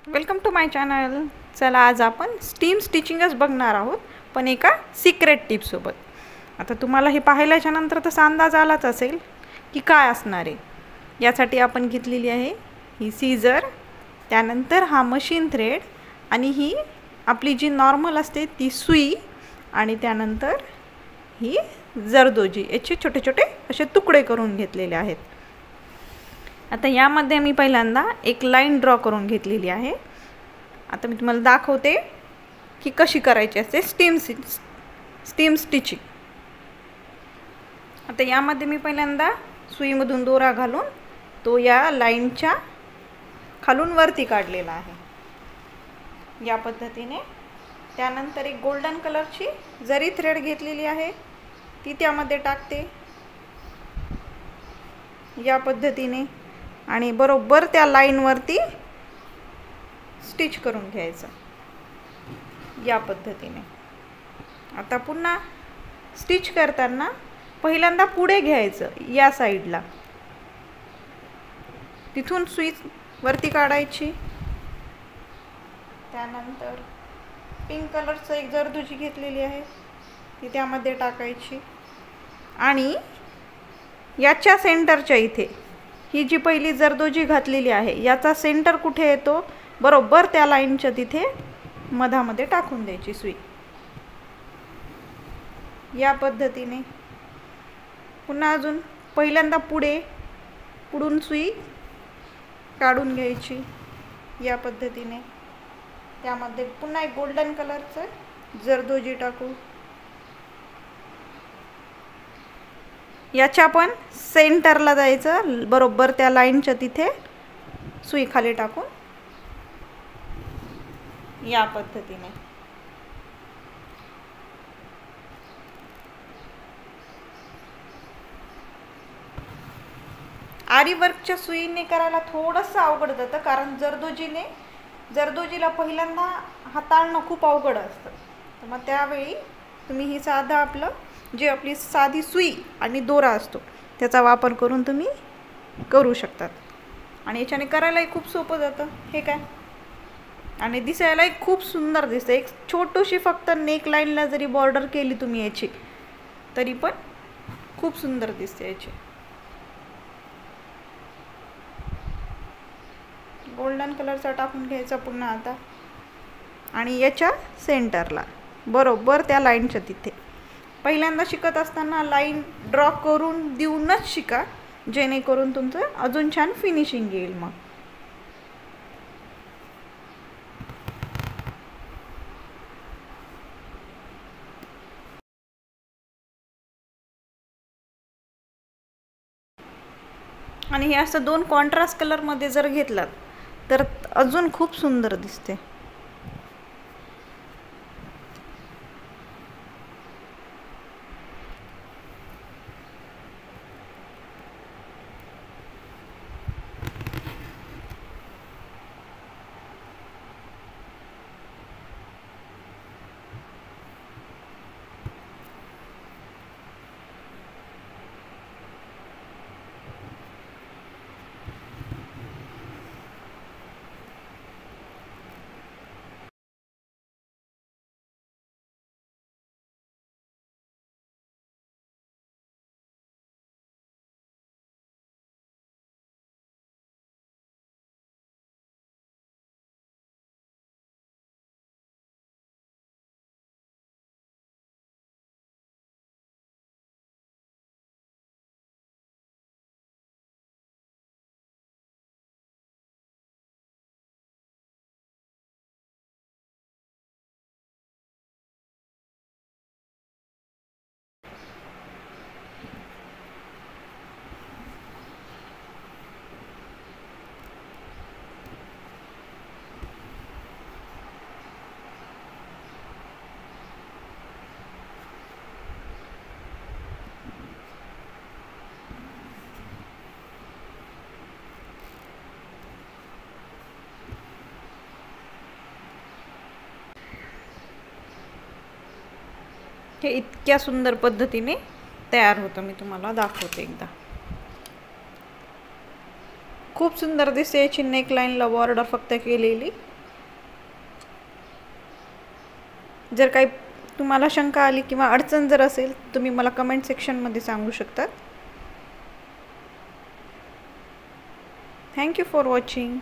Welcome to my channel. चला आज आपण स्टीम स्टिचिंगच बघणार आहोत, पण एका सिक्रेट टिपसोबत. आता तुम्हाला हे पाहिल्याच्या नंतर तसा अंदाज आलाच असेल की काय असणार आहे. यासाठी आपण घेतलेली आहे ही सीझर, त्यानंतर हा मशीन थ्रेड आणि ही आपली जी नॉर्मल असते ती सुई, आणि त्यानंतर ही जरदोजी. याचे छोटे छोटे असे तुकडे करून घेतलेले आहेत. आता यामध्ये मी पहिल्यांदा एक लाईन ड्रॉ करून घेतलेली आहे. आता मी तुम्हाला दाखवते की कशी करायची असते स्टीम स्टिचिंग. आता यामध्ये मी पहिल्यांदा सुईमधून दोरा घालून तो या लाईनच्या खालून वरती काढलेला आहे या पद्धतीने. त्यानंतर एक गोल्डन कलरची जरी थ्रेड घेतलेली आहे ती त्यामध्ये टाकते या पद्धतीने, आणि बरोबर त्या लाईनवरती स्टिच करून घ्यायचं या पद्धतीने. आता पुन्हा स्टिच करताना पहिल्यांदा पुढे घ्यायचं या साईडला, तिथून सुई वरती काढायची. त्यानंतर पिंक कलरचं एक जरदोजी घेतलेली आहे ती त्यामध्ये टाकायची, आणि याच्या सेंटरच्या इथे ही जी पहिली जरदोजी घातलेली आहे याचा सेंटर कुठे येतो, बरोबर त्या लाईनच्या तिथे मधामध्ये टाकून द्यायची सुई या पद्धतीने. पुन्हा अजून पहिल्यांदा पुढून सुई काढून घ्यायची या पद्धतीने. त्यामध्ये पुन्हा एक गोल्डन कलरचं जरदोजी टाकू. याच्या पण सेंटरला जायचं, बरोबर त्या लाईनच्या तिथे सुई खाली टाकून या पद्धतीने. आरी वर्कच्या सुईने करायला थोडंसं अवघड जातं, कारण जरदोजीला पहिल्यांदा हाताळणं खूप अवघड असतं. तर मग त्यावेळी तुम्ही ही साधा आपली साधी सुई आणि दोरा असतो त्याचा वापर करून तुम्ही करू शकतात, आणि याच्याने करायलाही खूप सोपं जातं. हे काय, आणि दिसायलाही खूप सुंदर दिसतं. एक छोटीशी फक्त नेक लाईनला जरी बॉर्डर केली तुम्ही याची तरी पण खूप सुंदर दिसते. याची गोल्डन कलरचा टाकून घ्यायचा पुन्हा आता, आणि याच्या सेंटरला बरोबर त्या लाईनच्या तिथे. पहिल्यांदा शिकत असताना लाईन ड्रॉ करून देऊनच शिका, जेणेकरून तुमचं अजून छान फिनिशिंग येईल. मग आणि हे असं दोन कॉन्ट्रास्ट कलरमध्ये जर घेतलात तर अजून खूप सुंदर दिसते. हे इतक्या सुंदर पद्धतीने तयार होतं. मी तुम्हाला दाखवते एकदा. खूप सुंदर दिसते. याची नेकलाईनला बॉर्डर फक्त केलेली जर काही तुम्हाला शंका आली किंवा अडचण जर असेल तुम्ही मला कमेंट सेक्शनमध्ये सांगू शकता. Thank you for watching.